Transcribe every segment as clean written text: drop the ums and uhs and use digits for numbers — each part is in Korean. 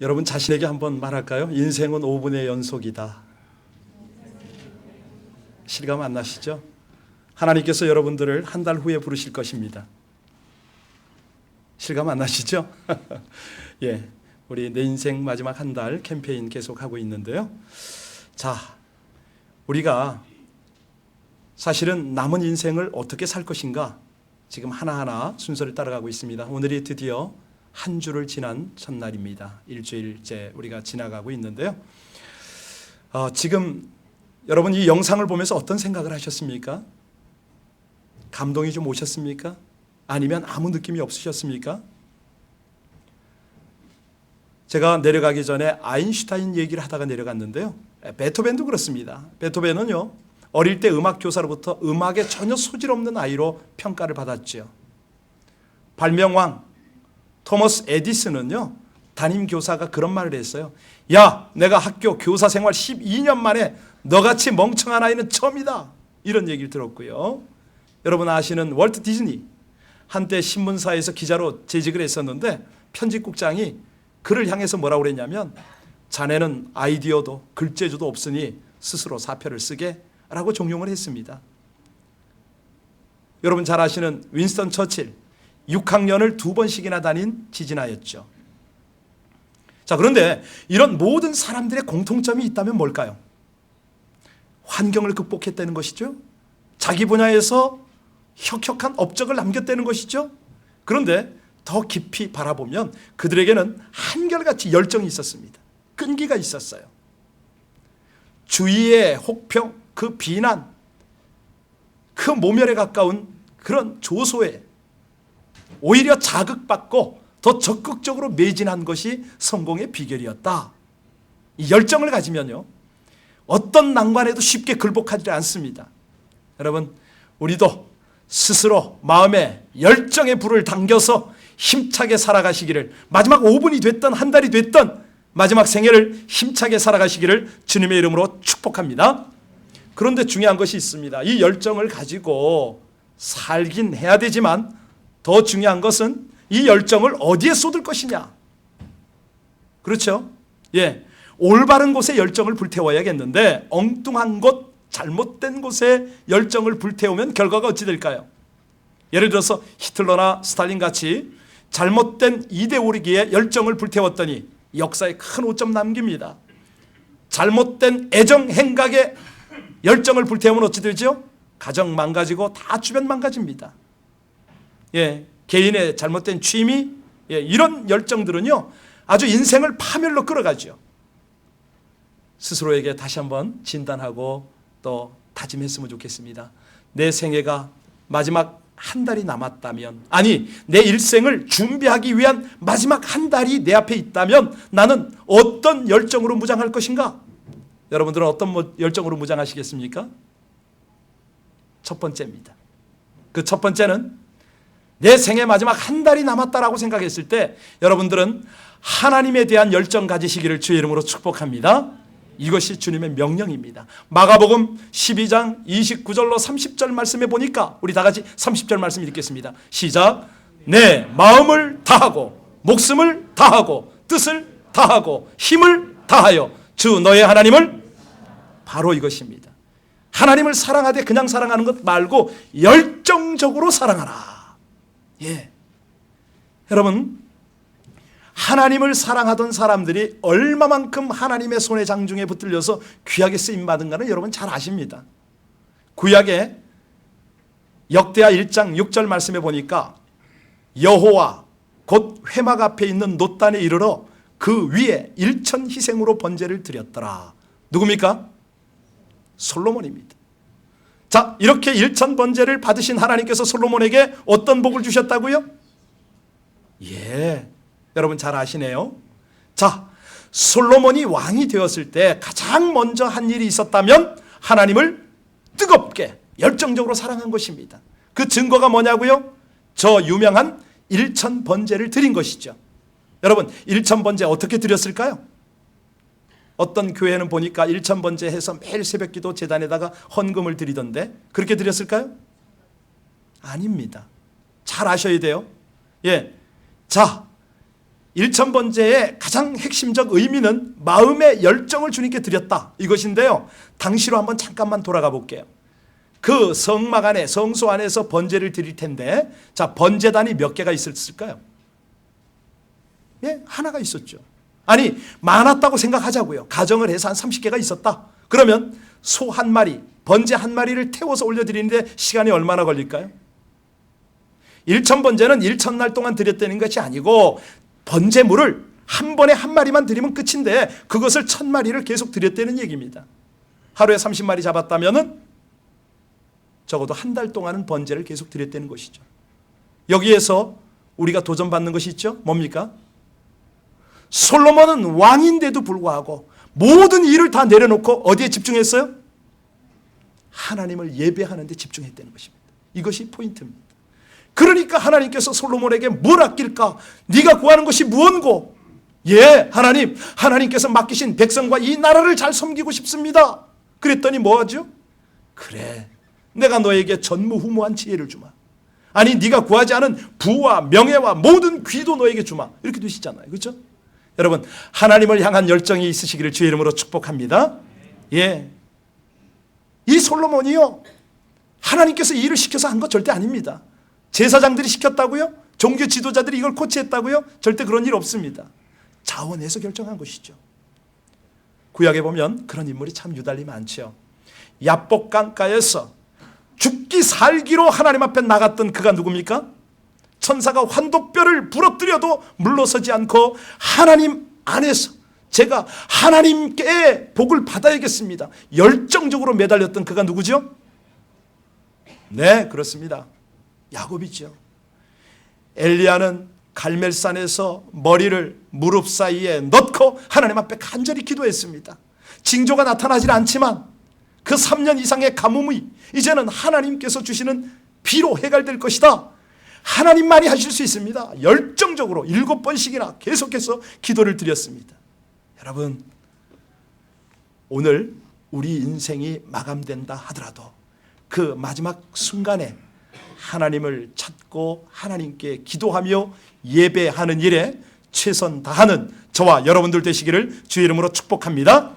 여러분 자신에게 한번 말할까요? 인생은 5분의 연속이다. 실감 안 나시죠? 하나님께서 여러분들을 한 달 후에 부르실 것입니다. 실감 안 나시죠? 예, 우리 내 인생 마지막 한 달 캠페인 계속하고 있는데요. 자, 우리가 사실은 남은 인생을 어떻게 살 것인가 지금 하나하나 순서를 따라가고 있습니다. 오늘이 드디어 한 주를 지난 첫날입니다. 일주일째 우리가 지나가고 있는데요. 지금 여러분 이 영상을 보면서 어떤 생각을 하셨습니까? 감동이 좀 오셨습니까? 아니면 아무 느낌이 없으셨습니까? 제가 내려가기 전에 아인슈타인 얘기를 하다가 내려갔는데요. 베토벤도 그렇습니다. 베토벤은요, 어릴 때 음악 교사로부터 음악에 전혀 소질 없는 아이로 평가를 받았죠. 발명왕 토머스 에디슨은요, 담임 교사가 그런 말을 했어요. 야, 내가 학교 교사 생활 12년 만에 너같이 멍청한 아이는 처음이다. 이런 얘기를 들었고요. 여러분 아시는 월트 디즈니, 한때 신문사에서 기자로 재직을 했었는데 편집국장이 그를 향해서 뭐라고 그랬냐면, 자네는 아이디어도 글재주도 없으니 스스로 사표를 쓰게 라고 종용을 했습니다. 여러분 잘 아시는 윈스턴 처칠, 6학년을 2번씩이나 다닌 지진아였죠. 자, 그런데 이런 모든 사람들의 공통점이 있다면 뭘까요? 환경을 극복했다는 것이죠. 자기 분야에서 혁혁한 업적을 남겼다는 것이죠. 그런데 더 깊이 바라보면 그들에게는 한결같이 열정이 있었습니다. 끈기가 있었어요. 주위의 혹평, 그 비난, 그 모멸에 가까운 그런 조소에 오히려 자극받고 더 적극적으로 매진한 것이 성공의 비결이었다. 이 열정을 가지면요, 어떤 난관에도 쉽게 굴복하지 않습니다. 여러분, 우리도 스스로 마음에 열정의 불을 당겨서 힘차게 살아가시기를, 마지막 5분이 됐던 한 달이 됐던 마지막 생애를 힘차게 살아가시기를 주님의 이름으로 축복합니다. 그런데 중요한 것이 있습니다. 이 열정을 가지고 살긴 해야 되지만 더 중요한 것은 이 열정을 어디에 쏟을 것이냐. 그렇죠? 예, 올바른 곳에 열정을 불태워야겠는데 엉뚱한 곳, 잘못된 곳에 열정을 불태우면 결과가 어찌 될까요? 예를 들어서 히틀러나 스탈린 같이 잘못된 이데올로기에 열정을 불태웠더니 역사에 큰 오점 남깁니다. 잘못된 애정 행각에 열정을 불태우면 어찌 되죠? 가정 망가지고 다 주변 망가집니다. 예, 개인의 잘못된 취미, 예, 이런 열정들은요 아주 인생을 파멸로 끌어가죠. 스스로에게 다시 한번 진단하고 또 다짐했으면 좋겠습니다. 내 생애가 마지막 한 달이 남았다면, 아니 내 일생을 준비하기 위한 마지막 한 달이 내 앞에 있다면 나는 어떤 열정으로 무장할 것인가? 여러분들은 어떤 열정으로 무장하시겠습니까? 첫 번째입니다. 그 첫 번째는 내 생애 마지막 한 달이 남았다라고 생각했을 때 여러분들은 하나님에 대한 열정 가지시기를 주의 이름으로 축복합니다. 이것이 주님의 명령입니다. 마가복음 12장 29절로 30절 말씀에 보니까 우리 다 같이 30절 말씀 읽겠습니다. 시작. 내 마음을 다하고 목숨을 다하고 뜻을 다하고 힘을 다하여 주 너의 하나님을, 바로 이것입니다. 하나님을 사랑하되 그냥 사랑하는 것 말고 열정적으로 사랑하라. 예, 여러분 하나님을 사랑하던 사람들이 얼마만큼 하나님의 손의 장중에 붙들려서 귀하게 쓰임받은가는 여러분 잘 아십니다. 구약의 역대하 1장 6절 말씀에 보니까 여호와 곧 회막 앞에 있는 놋단에 이르러 그 위에 일천 희생으로 번제를 드렸더라. 누굽니까? 솔로몬입니다. 자, 이렇게 일천 번제를 받으신 하나님께서 솔로몬에게 어떤 복을 주셨다고요? 예, 여러분 잘 아시네요. 자, 솔로몬이 왕이 되었을 때 가장 먼저 한 일이 있었다면 하나님을 뜨겁게 열정적으로 사랑한 것입니다. 그 증거가 뭐냐고요? 저 유명한 일천 번제를 드린 것이죠. 여러분, 일천 번제 어떻게 드렸을까요? 어떤 교회는 보니까 일천 번제 해서 매일 새벽기도 제단에다가 헌금을 드리던데 그렇게 드렸을까요? 아닙니다. 잘 아셔야 돼요. 예, 자, 일천번제의 가장 핵심적 의미는 마음의 열정을 주님께 드렸다 이것인데요. 당시로 한번 잠깐만 돌아가 볼게요. 그 성막 안에 성소 안에서 번제를 드릴 텐데 자 번제단이 몇 개가 있었을까요? 예, 하나가 있었죠. 아니 많았다고 생각하자고요. 가정을 해서 한 30개가 있었다. 그러면 소 한 마리, 번제 한 마리를 태워서 올려드리는데 시간이 얼마나 걸릴까요? 일천번제는 일천날 동안 드렸다는 것이 아니고 번제물을 한 번에 한 마리만 드리면 끝인데 그것을 1000마리를 계속 드렸다는 얘기입니다. 하루에 30마리 잡았다면은 적어도 한 달 동안은 번제를 계속 드렸다는 것이죠. 여기에서 우리가 도전받는 것이 있죠. 뭡니까? 솔로몬은 왕인데도 불구하고 모든 일을 다 내려놓고 어디에 집중했어요? 하나님을 예배하는 데 집중했다는 것입니다. 이것이 포인트입니다. 그러니까 하나님께서 솔로몬에게 뭘 아낄까? 네가 구하는 것이 무언고? 예, 하나님께서 맡기신 백성과 이 나라를 잘 섬기고 싶습니다. 그랬더니 뭐하죠? 그래, 내가 너에게 전무후무한 지혜를 주마. 아니 네가 구하지 않은 부와 명예와 모든 귀도 너에게 주마. 이렇게 되시잖아요. 그렇죠? 여러분 하나님을 향한 열정이 있으시기를 주의 이름으로 축복합니다. 예, 이 솔로몬이요 하나님께서 이 일을 시켜서 한 것 절대 아닙니다. 제사장들이 시켰다고요? 종교 지도자들이 이걸 코치했다고요? 절대 그런 일 없습니다. 자원해서 결정한 것이죠. 구약에 보면 그런 인물이 참 유달리 많죠. 야복 강가에서 죽기 살기로 하나님 앞에 나갔던 그가 누굽니까? 천사가 환도뼈를 부러뜨려도 물러서지 않고 하나님 안에서 제가 하나님께 복을 받아야겠습니다. 열정적으로 매달렸던 그가 누구죠? 네, 그렇습니다. 야곱이죠. 엘리야는 갈멜산에서 머리를 무릎 사이에 넣고 하나님 앞에 간절히 기도했습니다. 징조가 나타나질 않지만 그 3년 이상의 가뭄이 이제는 하나님께서 주시는 비로 해결될 것이다. 하나님만이 하실 수 있습니다. 열정적으로 7번씩이나 계속해서 기도를 드렸습니다. 여러분 오늘 우리 인생이 마감된다 하더라도 그 마지막 순간에 하나님을 찾고 하나님께 기도하며 예배하는 일에 최선 다하는 저와 여러분들 되시기를 주의 이름으로 축복합니다.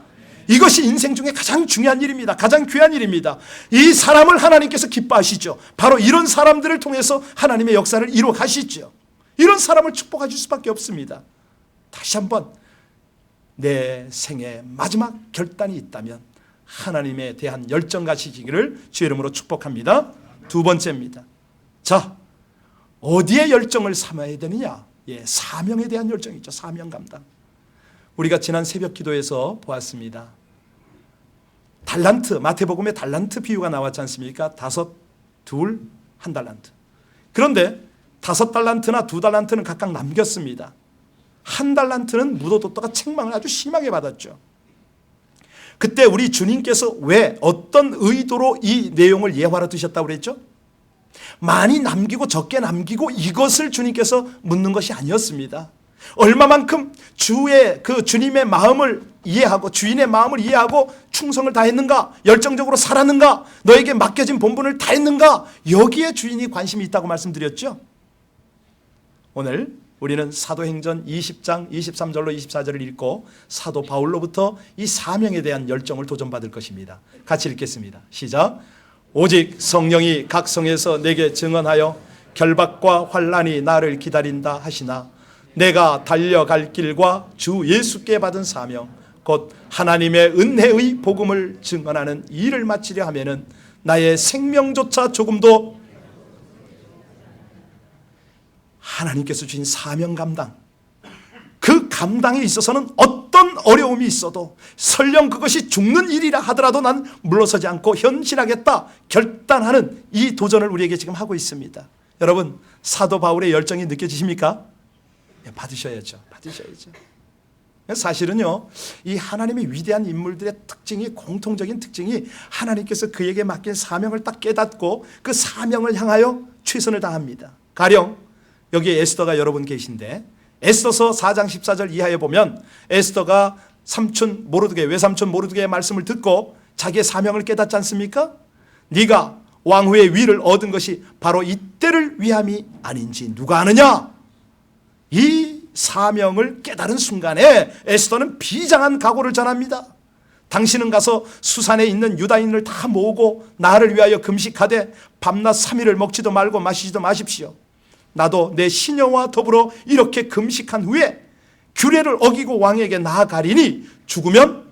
이것이 인생 중에 가장 중요한 일입니다. 가장 귀한 일입니다. 이 사람을 하나님께서 기뻐하시죠. 바로 이런 사람들을 통해서 하나님의 역사를 이루어 가시죠. 이런 사람을 축복하실 수밖에 없습니다. 다시 한번 내 생의 마지막 결단이 있다면 하나님에 대한 열정 가지시기를 주의 이름으로 축복합니다. 두 번째입니다. 자, 어디에 열정을 삼아야 되느냐? 예, 사명에 대한 열정이죠. 사명 감당. 우리가 지난 새벽 기도에서 보았습니다. 달란트, 마태복음에 달란트 비유가 나왔지 않습니까? 5, 2, 1달란트. 그런데 5달란트나 2달란트는 각각 남겼습니다. 1달란트는 무도도토가 책망을 아주 심하게 받았죠. 그때 우리 주님께서 왜 어떤 의도로 이 내용을 예화로 드셨다고 그랬죠? 많이 남기고 적게 남기고 이것을 주님께서 묻는 것이 아니었습니다. 얼마만큼 주님의 마음을 이해하고 주인의 마음을 이해하고 충성을 다했는가, 열정적으로 살았는가, 너에게 맡겨진 본분을 다했는가, 여기에 주인이 관심이 있다고 말씀드렸죠. 오늘 우리는 사도행전 20장 23절로 24절을 읽고 사도 바울로부터 이 사명에 대한 열정을 도전받을 것입니다. 같이 읽겠습니다. 시작. 오직 성령이 각 성에서 내게 증언하여 결박과 환난이 나를 기다린다 하시나 내가 달려갈 길과 주 예수께 받은 사명 곧 하나님의 은혜의 복음을 증언하는 일을 마치려 하면은 나의 생명조차 조금도 하나님께서 주신 사명 감당, 그 감당에 있어서는 어떤 어려움이 있어도 설령 그것이 죽는 일이라 하더라도 난 물러서지 않고 현실하겠다 결단하는 이 도전을 우리에게 지금 하고 있습니다. 여러분 사도 바울의 열정이 느껴지십니까? 받으셔야죠. 받으셔야죠. 사실은요, 이 하나님의 위대한 인물들의 특징이, 공통적인 특징이 하나님께서 그에게 맡긴 사명을 딱 깨닫고 그 사명을 향하여 최선을 다합니다. 가령 여기에 에스더가 여러분 계신데 에스더서 4장 14절 이하에 보면 에스더가 삼촌 모르드게, 외삼촌 모르드게의 말씀을 듣고 자기의 사명을 깨닫지 않습니까? 네가 왕후의 위를 얻은 것이 바로 이때를 위함이 아닌지 누가 아느냐? 이 사명을 깨달은 순간에 에스더는 비장한 각오를 전합니다. 당신은 가서 수산에 있는 유다인을 다 모으고 나를 위하여 금식하되 밤낮 3일을 먹지도 말고 마시지도 마십시오. 나도 내 시녀와 더불어 이렇게 금식한 후에 규례를 어기고 왕에게 나아가리니 죽으면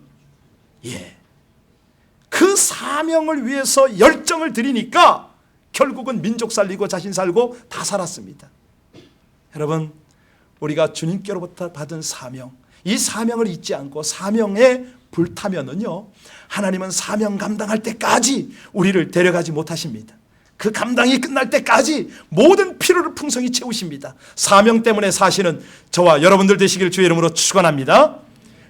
그 사명을 위해서 열정을 들이니까 결국은 민족 살리고 자신 살고 다 살았습니다. 여러분, 우리가 주님께로부터 받은 사명, 이 사명을 잊지 않고 사명에 불타면은요, 하나님은 사명 감당할 때까지 우리를 데려가지 못하십니다. 그 감당이 끝날 때까지 모든 필요를 풍성히 채우십니다. 사명 때문에 사시는 저와 여러분들 되시길 주의 이름으로 축원합니다.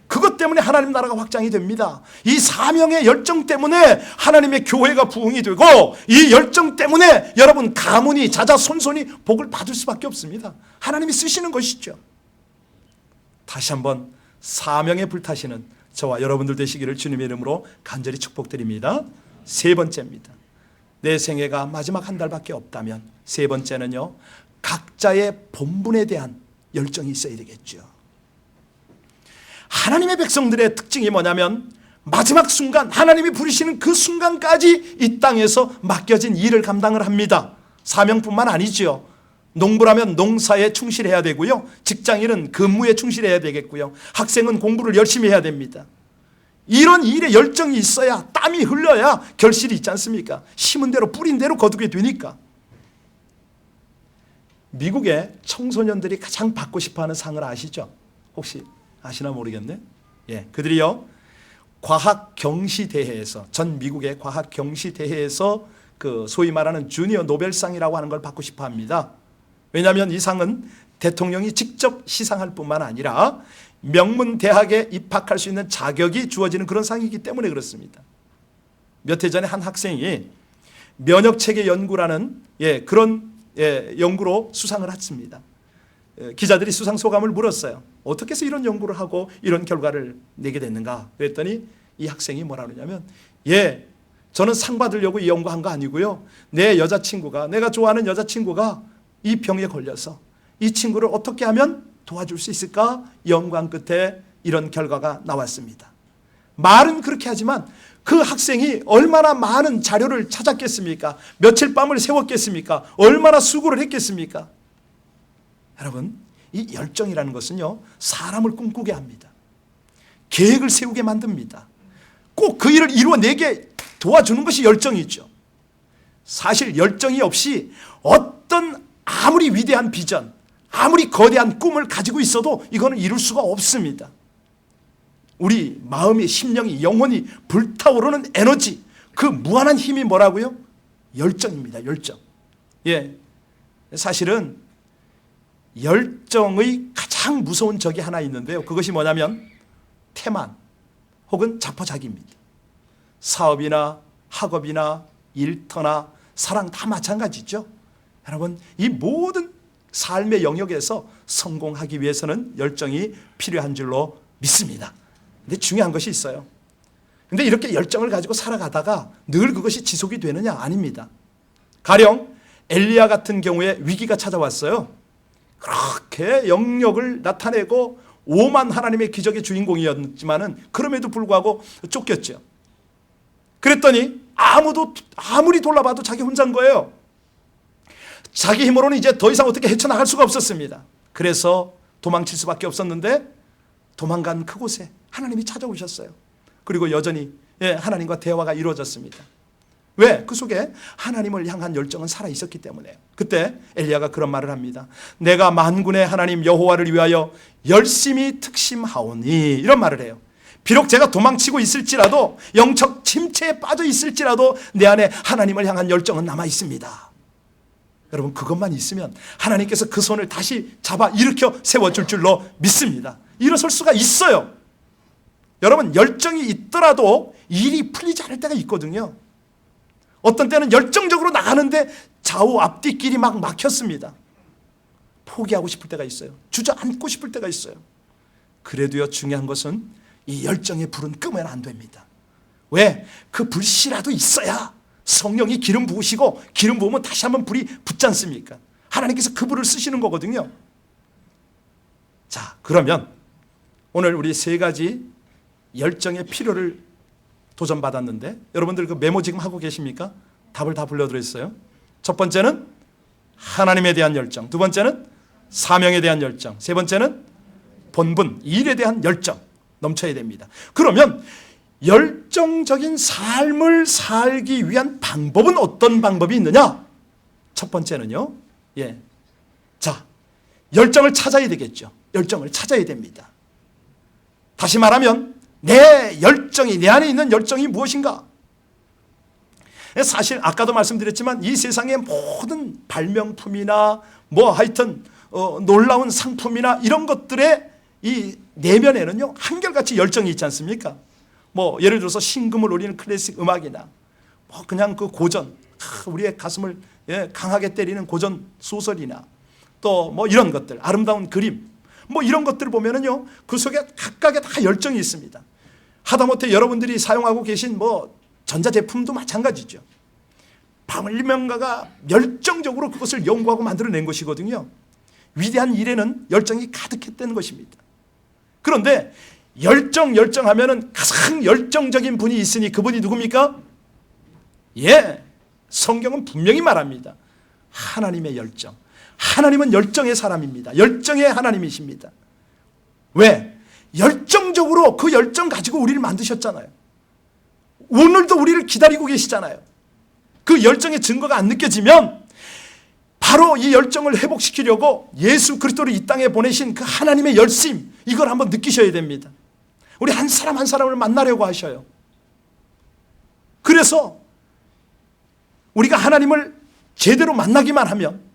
그것 때문에 하나님 나라가 확장이 됩니다. 이 사명의 열정 때문에 하나님의 교회가 부흥이 되고, 이 열정 때문에 여러분 가문이 자자손손이 복을 받을 수밖에 없습니다. 하나님이 쓰시는 것이죠. 다시 한번 사명에 불타시는 저와 여러분들 되시기를 주님의 이름으로 간절히 축복드립니다. 세 번째입니다. 내 생애가 마지막 한 달밖에 없다면, 세 번째는요, 각자의 본분에 대한 열정이 있어야 되겠죠. 하나님의 백성들의 특징이 뭐냐면 마지막 순간, 하나님이 부르시는 그 순간까지 이 땅에서 맡겨진 일을 감당을 합니다. 사명뿐만 아니죠. 농부라면 농사에 충실해야 되고요, 직장인은 근무에 충실해야 되겠고요, 학생은 공부를 열심히 해야 됩니다. 이런 일에 열정이 있어야, 땀이 흘러야 결실이 있지 않습니까? 심은 대로 뿌린 대로 거두게 되니까. 미국의 청소년들이 가장 받고 싶어하는 상을 아시죠? 혹시 아시나 모르겠네. 그들이요, 과학 경시 대회에서, 전 미국의 과학 경시 대회에서 그 소위 말하는 주니어 노벨상이라고 하는 걸 받고 싶어합니다. 왜냐하면 이 상은 대통령이 직접 시상할 뿐만 아니라 명문 대학에 입학할 수 있는 자격이 주어지는 그런 상이기 때문에 그렇습니다. 몇 해 전에 한 학생이 면역체계 연구라는 그런 연구로 수상을 했습니다. 기자들이 수상 소감을 물었어요. 어떻게 해서 이런 연구를 하고 이런 결과를 내게 됐는가? 그랬더니 이 학생이 뭐라 그러냐면, 저는 상 받으려고 이 연구한 거 아니고요, 내 여자친구가, 내가 좋아하는 여자친구가 이 병에 걸려서 이 친구를 어떻게 하면 도와줄 수 있을까 연구한 끝에 이런 결과가 나왔습니다. 말은 그렇게 하지만 그 학생이 얼마나 많은 자료를 찾았겠습니까? 며칠 밤을 세웠겠습니까? 얼마나 수고를 했겠습니까? 여러분, 이 열정이라는 것은요, 사람을 꿈꾸게 합니다. 계획을 세우게 만듭니다. 꼭 그 일을 이루어내게 도와주는 것이 열정이죠. 사실 열정이 없이 어떤 아무리 위대한 비전, 아무리 거대한 꿈을 가지고 있어도 이거는 이룰 수가 없습니다. 우리 마음의 심령이, 영혼이 불타오르는 에너지, 그 무한한 힘이 뭐라고요? 열정입니다. 열정. 사실은 열정의 가장 무서운 적이 하나 있는데요, 그것이 뭐냐면 태만 혹은 자포자기입니다. 사업이나 학업이나 일터나 사랑 다 마찬가지죠. 여러분, 이 모든 삶의 영역에서 성공하기 위해서는 열정이 필요한 줄로 믿습니다. 근데 중요한 것이 있어요. 근데 이렇게 열정을 가지고 살아가다가 늘 그것이 지속이 되느냐? 아닙니다. 가령 엘리야 같은 경우에 위기가 찾아왔어요. 그렇게 영역을 나타내고 오만 하나님의 기적의 주인공이었지만은 그럼에도 불구하고 쫓겼죠. 그랬더니 아무리 돌아봐도 자기 혼자인 거예요. 자기 힘으로는 이제 더 이상 어떻게 헤쳐나갈 수가 없었습니다. 그래서 도망칠 수밖에 없었는데, 도망간 그곳에 하나님이 찾아오셨어요. 그리고 여전히 하나님과 대화가 이루어졌습니다. 왜? 그 속에 하나님을 향한 열정은 살아있었기 때문에. 그때 엘리야가 그런 말을 합니다. 내가 만군의 하나님 여호와를 위하여 열심히 특심하오니, 이런 말을 해요. 비록 제가 도망치고 있을지라도, 영적 침체에 빠져 있을지라도 내 안에 하나님을 향한 열정은 남아 있습니다. 여러분, 그것만 있으면 하나님께서 그 손을 다시 잡아 일으켜 세워줄 줄로 믿습니다. 일어설 수가 있어요. 여러분, 열정이 있더라도 일이 풀리지 않을 때가 있거든요. 어떤 때는 열정적으로 나가는데 좌우 앞뒤길이 막 막혔습니다. 포기하고 싶을 때가 있어요. 주저앉고 싶을 때가 있어요. 그래도요, 중요한 것은 이 열정의 불은 끄면 안 됩니다. 왜? 그 불씨라도 있어야 성령이 기름 부으시고, 기름 부으면 다시 한번 불이 붙지 않습니까? 하나님께서 그 불을 쓰시는 거거든요. 자, 그러면 오늘 우리 세 가지 열정의 필요를 도전받았는데 여러분들 그 메모 지금 하고 계십니까? 답을 다 불러드렸어요. 첫 번째는 하나님에 대한 열정, 두 번째는 사명에 대한 열정, 세 번째는 본분, 일에 대한 열정 넘쳐야 됩니다. 그러면 열정적인 삶을 살기 위한 방법은 어떤 방법이 있느냐? 첫 번째는요, 자, 열정을 찾아야 되겠죠. 열정을 찾아야 됩니다. 다시 말하면 내 열정이, 내 안에 있는 열정이 무엇인가? 사실 아까도 말씀드렸지만 이 세상의 모든 발명품이나 뭐 하여튼 놀라운 상품이나 이런 것들의 이 내면에는요 한결같이 열정이 있지 않습니까? 뭐 예를 들어서 신금을 울리는 클래식 음악이나 뭐 그냥 그 고전, 우리의 가슴을 강하게 때리는 고전 소설이나 또 뭐 이런 것들, 아름다운 그림, 뭐 이런 것들을 보면은요 그 속에 각각의 다 열정이 있습니다. 하다못해 여러분들이 사용하고 계신 뭐 전자제품도 마찬가지죠. 발명가가 열정적으로 그것을 연구하고 만들어낸 것이거든요. 위대한 일에는 열정이 가득했다는 것입니다. 그런데 열정하면은 가장 열정적인 분이 있으니 그분이 누굽니까? 성경은 분명히 말합니다. 하나님의 열정. 하나님은 열정의 사람입니다. 열정의 하나님이십니다. 왜? 열정적으로 그 열정 가지고 우리를 만드셨잖아요. 오늘도 우리를 기다리고 계시잖아요. 그 열정의 증거가 안 느껴지면 바로 이 열정을 회복시키려고 예수 그리스도를 이 땅에 보내신 그 하나님의 열심, 이걸 한번 느끼셔야 됩니다. 우리 한 사람 한 사람을 만나려고 하셔요. 그래서 우리가 하나님을 제대로 만나기만 하면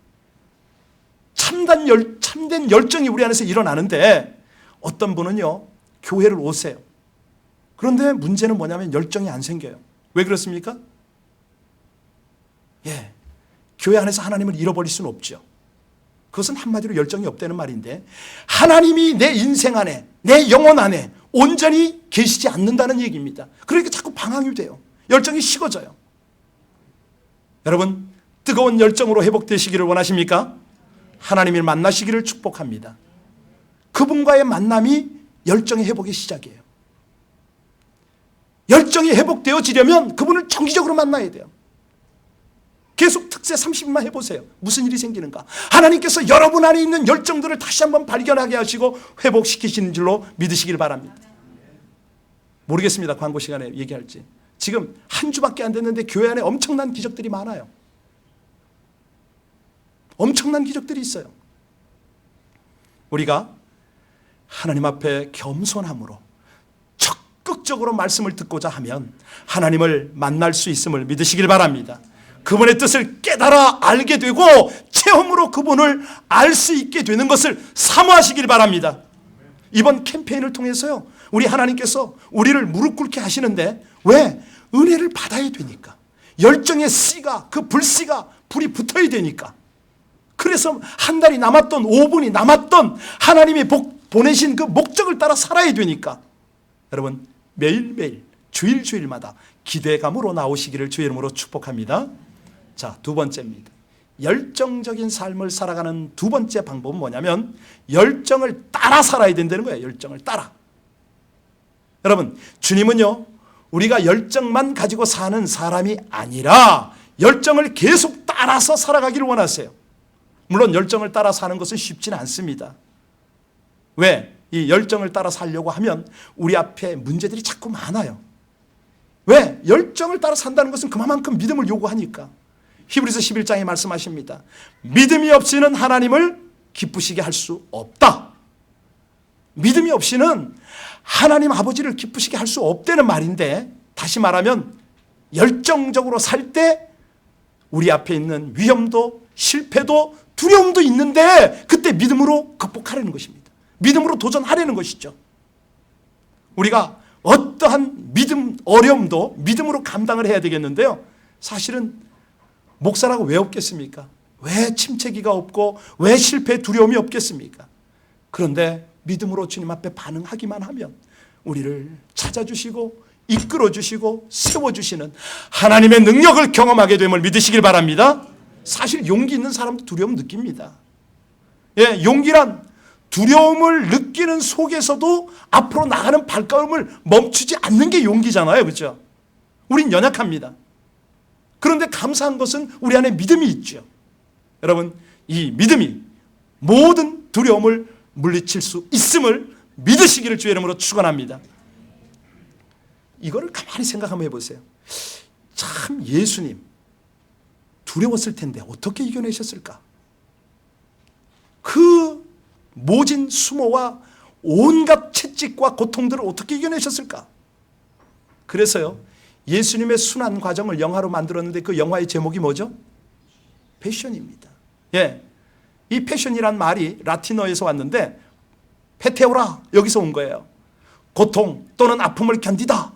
참된 열정이 우리 안에서 일어나는데, 어떤 분은요 교회를 오세요. 그런데 문제는 뭐냐면 열정이 안 생겨요. 왜 그렇습니까? 교회 안에서 하나님을 잃어버릴 수는 없죠. 그것은 한마디로 열정이 없다는 말인데, 하나님이 내 인생 안에, 내 영혼 안에 온전히 계시지 않는다는 얘기입니다. 그러니까 자꾸 방황이 돼요. 열정이 식어져요. 여러분, 뜨거운 열정으로 회복되시기를 원하십니까? 하나님을 만나시기를 축복합니다. 그분과의 만남이 열정의 회복의 시작이에요. 열정이 회복되어지려면 그분을 정기적으로 만나야 돼요. 계속 특세 30일만 해보세요. 무슨 일이 생기는가? 하나님께서 여러분 안에 있는 열정들을 다시 한번 발견하게 하시고 회복시키시는 줄로 믿으시길 바랍니다. 모르겠습니다. 광고 시간에 얘기할지. 지금 한 주밖에 안 됐는데 교회 안에 엄청난 기적들이 많아요. 엄청난 기적들이 있어요. 우리가 하나님 앞에 겸손함으로 적극적으로 말씀을 듣고자 하면 하나님을 만날 수 있음을 믿으시길 바랍니다. 그분의 뜻을 깨달아 알게 되고 체험으로 그분을 알 수 있게 되는 것을 사모하시길 바랍니다. 이번 캠페인을 통해서요, 우리 하나님께서 우리를 무릎 꿇게 하시는데, 왜? 은혜를 받아야 되니까. 열정의 씨가, 그 불씨가 불이 붙어야 되니까. 그래서 한 달이 남았던, 5분이 남았던 하나님이 보내신 그 목적을 따라 살아야 되니까. 여러분, 매일매일 주일마다 기대감으로 나오시기를 주의 이름으로 축복합니다. 자, 두 번째입니다. 열정적인 삶을 살아가는 두 번째 방법은 뭐냐면 열정을 따라 살아야 된다는 거예요. 열정을 따라. 여러분, 주님은요 우리가 열정만 가지고 사는 사람이 아니라 열정을 계속 따라서 살아가기를 원하세요. 물론 열정을 따라 사는 것은 쉽지는 않습니다. 왜? 이 열정을 따라 살려고 하면 우리 앞에 문제들이 자꾸 많아요. 왜? 열정을 따라 산다는 것은 그만큼 믿음을 요구하니까. 히브리서 11장에 말씀하십니다. 믿음이 없이는 하나님을 기쁘시게 할 수 없다. 믿음이 없이는 하나님 아버지를 기쁘시게 할 수 없다는 말인데, 다시 말하면 열정적으로 살 때 우리 앞에 있는 위험도 실패도 두려움도 있는데 그때 믿음으로 극복하려는 것입니다. 믿음으로 도전하려는 것이죠. 우리가 어떠한 믿음 어려움도 믿음으로 감당을 해야 되겠는데요, 사실은 목사라고 왜 없겠습니까? 왜 침체기가 없고 왜 실패 두려움이 없겠습니까? 그런데 믿음으로 주님 앞에 반응하기만 하면 우리를 찾아주시고 이끌어주시고 세워주시는 하나님의 능력을 경험하게 됨을 믿으시길 바랍니다. 사실 용기 있는 사람도 두려움 느낍니다. 용기란 두려움을 느끼는 속에서도 앞으로 나가는 발걸음을 멈추지 않는 게 용기잖아요. 그렇죠? 우린 연약합니다. 그런데 감사한 것은 우리 안에 믿음이 있죠. 여러분, 이 믿음이 모든 두려움을 물리칠 수 있음을 믿으시기를 주의 이름으로 축원합니다. 이거를 가만히 생각 한번 해보세요. 참, 예수님 두려웠을 텐데 어떻게 이겨내셨을까? 그 모진 수모와 온갖 채찍과 고통들을 어떻게 이겨내셨을까? 그래서요, 예수님의 순환 과정을 영화로 만들었는데 그 영화의 제목이 뭐죠? 패션입니다. 예, 이 패션이란 말이 라틴어에서 왔는데 페테오라, 여기서 온 거예요. 고통 또는 아픔을 견디다.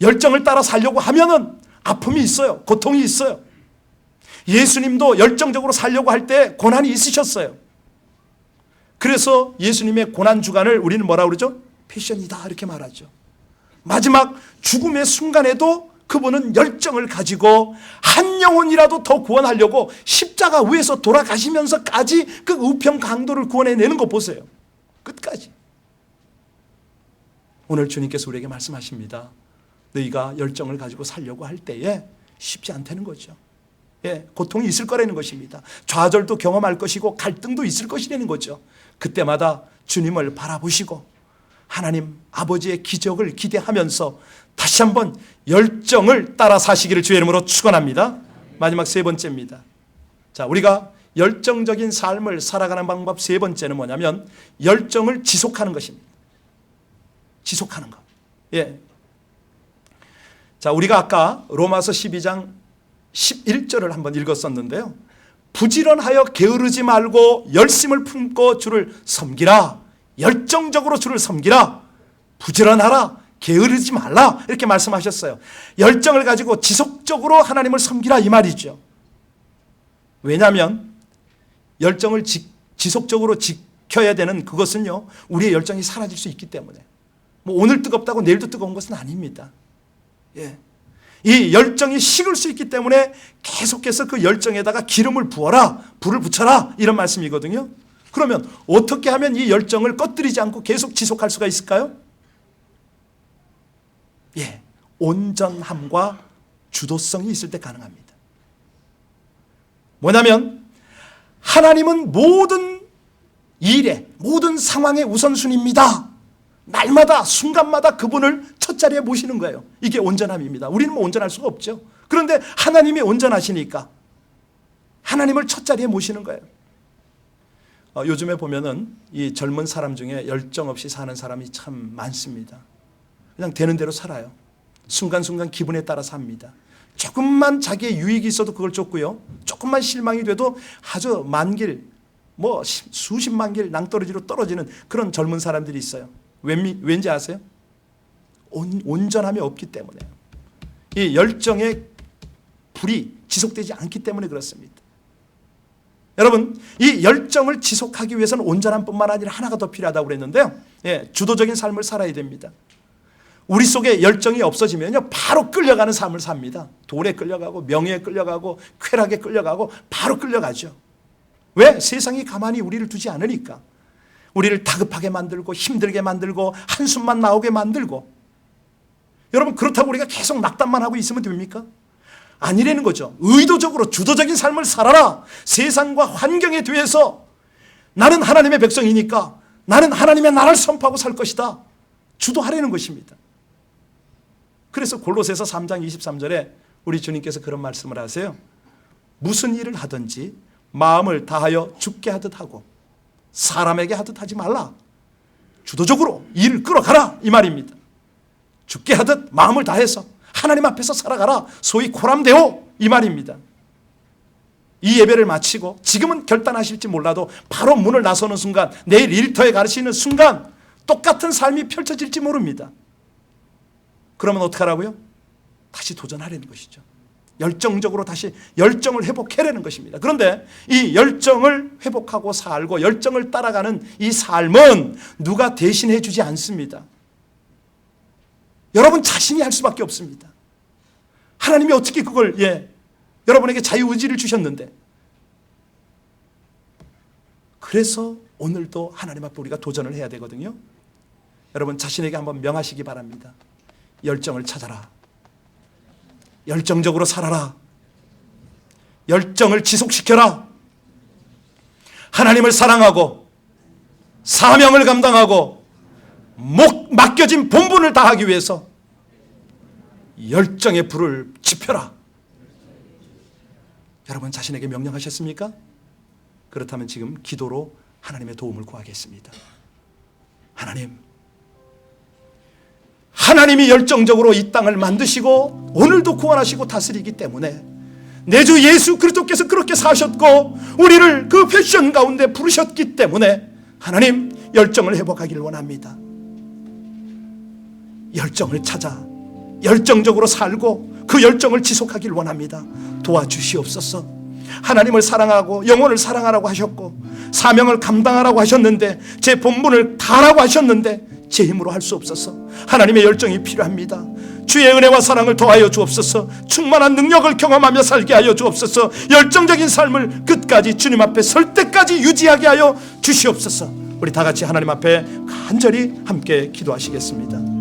열정을 따라 살려고 하면은 아픔이 있어요. 고통이 있어요. 예수님도 열정적으로 살려고 할 때 고난이 있으셨어요. 그래서 예수님의 고난 주간을 우리는 뭐라고 그러죠? 패션이다, 이렇게 말하죠. 마지막 죽음의 순간에도 그분은 열정을 가지고 한 영혼이라도 더 구원하려고 십자가 위에서 돌아가시면서까지 그 우편 강도를 구원해내는 거 보세요. 끝까지. 오늘 주님께서 우리에게 말씀하십니다. 너희가 열정을 가지고 살려고 할 때에 쉽지 않다는 거죠. 예, 고통이 있을 거라는 것입니다. 좌절도 경험할 것이고 갈등도 있을 것이라는 거죠. 그때마다 주님을 바라보시고 하나님 아버지의 기적을 기대하면서 다시 한번 열정을 따라 사시기를 주의 이름으로 축원합니다. 마지막 세 번째입니다. 자, 우리가 열정적인 삶을 살아가는 방법 세 번째는 뭐냐면 열정을 지속하는 것입니다. 지속하는 것. 예. 자, 우리가 아까 로마서 12장 11절을 한번 읽었었는데요. 부지런하여 게으르지 말고 열심을 품고 주를 섬기라. 열정적으로 주를 섬기라. 부지런하라. 게으르지 말라. 이렇게 말씀하셨어요. 열정을 가지고 지속적으로 하나님을 섬기라, 이 말이죠. 왜냐하면 열정을 지속적으로 지켜야 되는 그것은요, 우리의 열정이 사라질 수 있기 때문에. 뭐 오늘 뜨겁다고 내일도 뜨거운 것은 아닙니다. 예. 이 열정이 식을 수 있기 때문에 계속해서 그 열정에다가 기름을 부어라, 불을 붙여라, 이런 말씀이거든요. 그러면 어떻게 하면 이 열정을 꺼뜨리지 않고 계속 지속할 수가 있을까요? 예, 온전함과 주도성이 있을 때 가능합니다. 뭐냐면 하나님은 모든 일에, 모든 상황의 우선순위입니다. 날마다 순간마다 그분을 첫 자리에 모시는 거예요. 이게 온전함입니다. 우리는 뭐 온전할 수가 없죠. 그런데 하나님이 온전하시니까 하나님을 첫 자리에 모시는 거예요. 요즘에 보면은 이 젊은 사람 중에 열정 없이 사는 사람이 참 많습니다. 그냥 되는 대로 살아요. 순간순간 기분에 따라 삽니다. 조금만 자기의 유익이 있어도 그걸 쫓고요. 조금만 실망이 돼도 아주 만길, 뭐 수십만 길 낭떠러지로 떨어지는 그런 젊은 사람들이 있어요. 왠지 아세요? 온전함이 없기 때문에. 이 열정의 불이 지속되지 않기 때문에 그렇습니다. 여러분, 이 열정을 지속하기 위해서는 온전함뿐만 아니라 하나가 더 필요하다고 그랬는데요. 예, 주도적인 삶을 살아야 됩니다. 우리 속에 열정이 없어지면요, 바로 끌려가는 삶을 삽니다. 돈에 끌려가고 명예에 끌려가고 쾌락에 끌려가고 바로 끌려가죠. 왜? 세상이 가만히 우리를 두지 않으니까. 우리를 다급하게 만들고 힘들게 만들고 한숨만 나오게 만들고. 여러분, 그렇다고 우리가 계속 낙담만 하고 있으면 됩니까? 아니라는 거죠. 의도적으로 주도적인 삶을 살아라. 세상과 환경에 대해서 나는 하나님의 백성이니까 나는 하나님의 나라를 선포하고 살 것이다. 주도하라는 것입니다. 그래서 골로새서 3장 23절에 우리 주님께서 그런 말씀을 하세요. 무슨 일을 하든지 마음을 다하여 죽게 하듯 하고 사람에게 하듯 하지 말라. 주도적으로 일을 끌어가라, 이 말입니다. 죽게 하듯 마음을 다해서 하나님 앞에서 살아가라. 소위 코람데오, 이 말입니다. 이 예배를 마치고 지금은 결단하실지 몰라도 바로 문을 나서는 순간, 내일 일터에 가르치는 순간 똑같은 삶이 펼쳐질지 모릅니다. 그러면 어떡하라고요? 다시 도전하려는 것이죠. 열정적으로 다시 열정을 회복해내는 것입니다. 그런데 이 열정을 회복하고 살고 열정을 따라가는 이 삶은 누가 대신해 주지 않습니다. 여러분 자신이 할 수밖에 없습니다. 하나님이 어떻게 그걸 여러분에게 자유의지를 주셨는데. 그래서 오늘도 하나님 앞에 우리가 도전을 해야 되거든요. 여러분 자신에게 한번 명하시기 바랍니다. 열정을 찾아라. 열정적으로 살아라. 열정을 지속시켜라. 하나님을 사랑하고 사명을 감당하고 맡겨진 본분을 다하기 위해서 열정의 불을 지펴라. 여러분 자신에게 명령하셨습니까? 그렇다면 지금 기도로 하나님의 도움을 구하겠습니다. 하나님이 열정적으로 이 땅을 만드시고 오늘도 구원하시고 다스리기 때문에 내 주 예수 그리스도께서 그렇게 사셨고 우리를 그 패션 가운데 부르셨기 때문에 하나님 열정을 회복하기를 원합니다. 열정을 찾아 열정적으로 살고 그 열정을 지속하기를 원합니다. 도와주시옵소서. 하나님을 사랑하고 영혼을 사랑하라고 하셨고 사명을 감당하라고 하셨는데 제 본분을 다하라고 하셨는데 제 힘으로 할 수 없어서 하나님의 열정이 필요합니다. 주의 은혜와 사랑을 더하여 주옵소서. 충만한 능력을 경험하며 살게 하여 주옵소서. 열정적인 삶을 끝까지 주님 앞에 설 때까지 유지하게 하여 주시옵소서. 우리 다 같이 하나님 앞에 간절히 함께 기도하시겠습니다.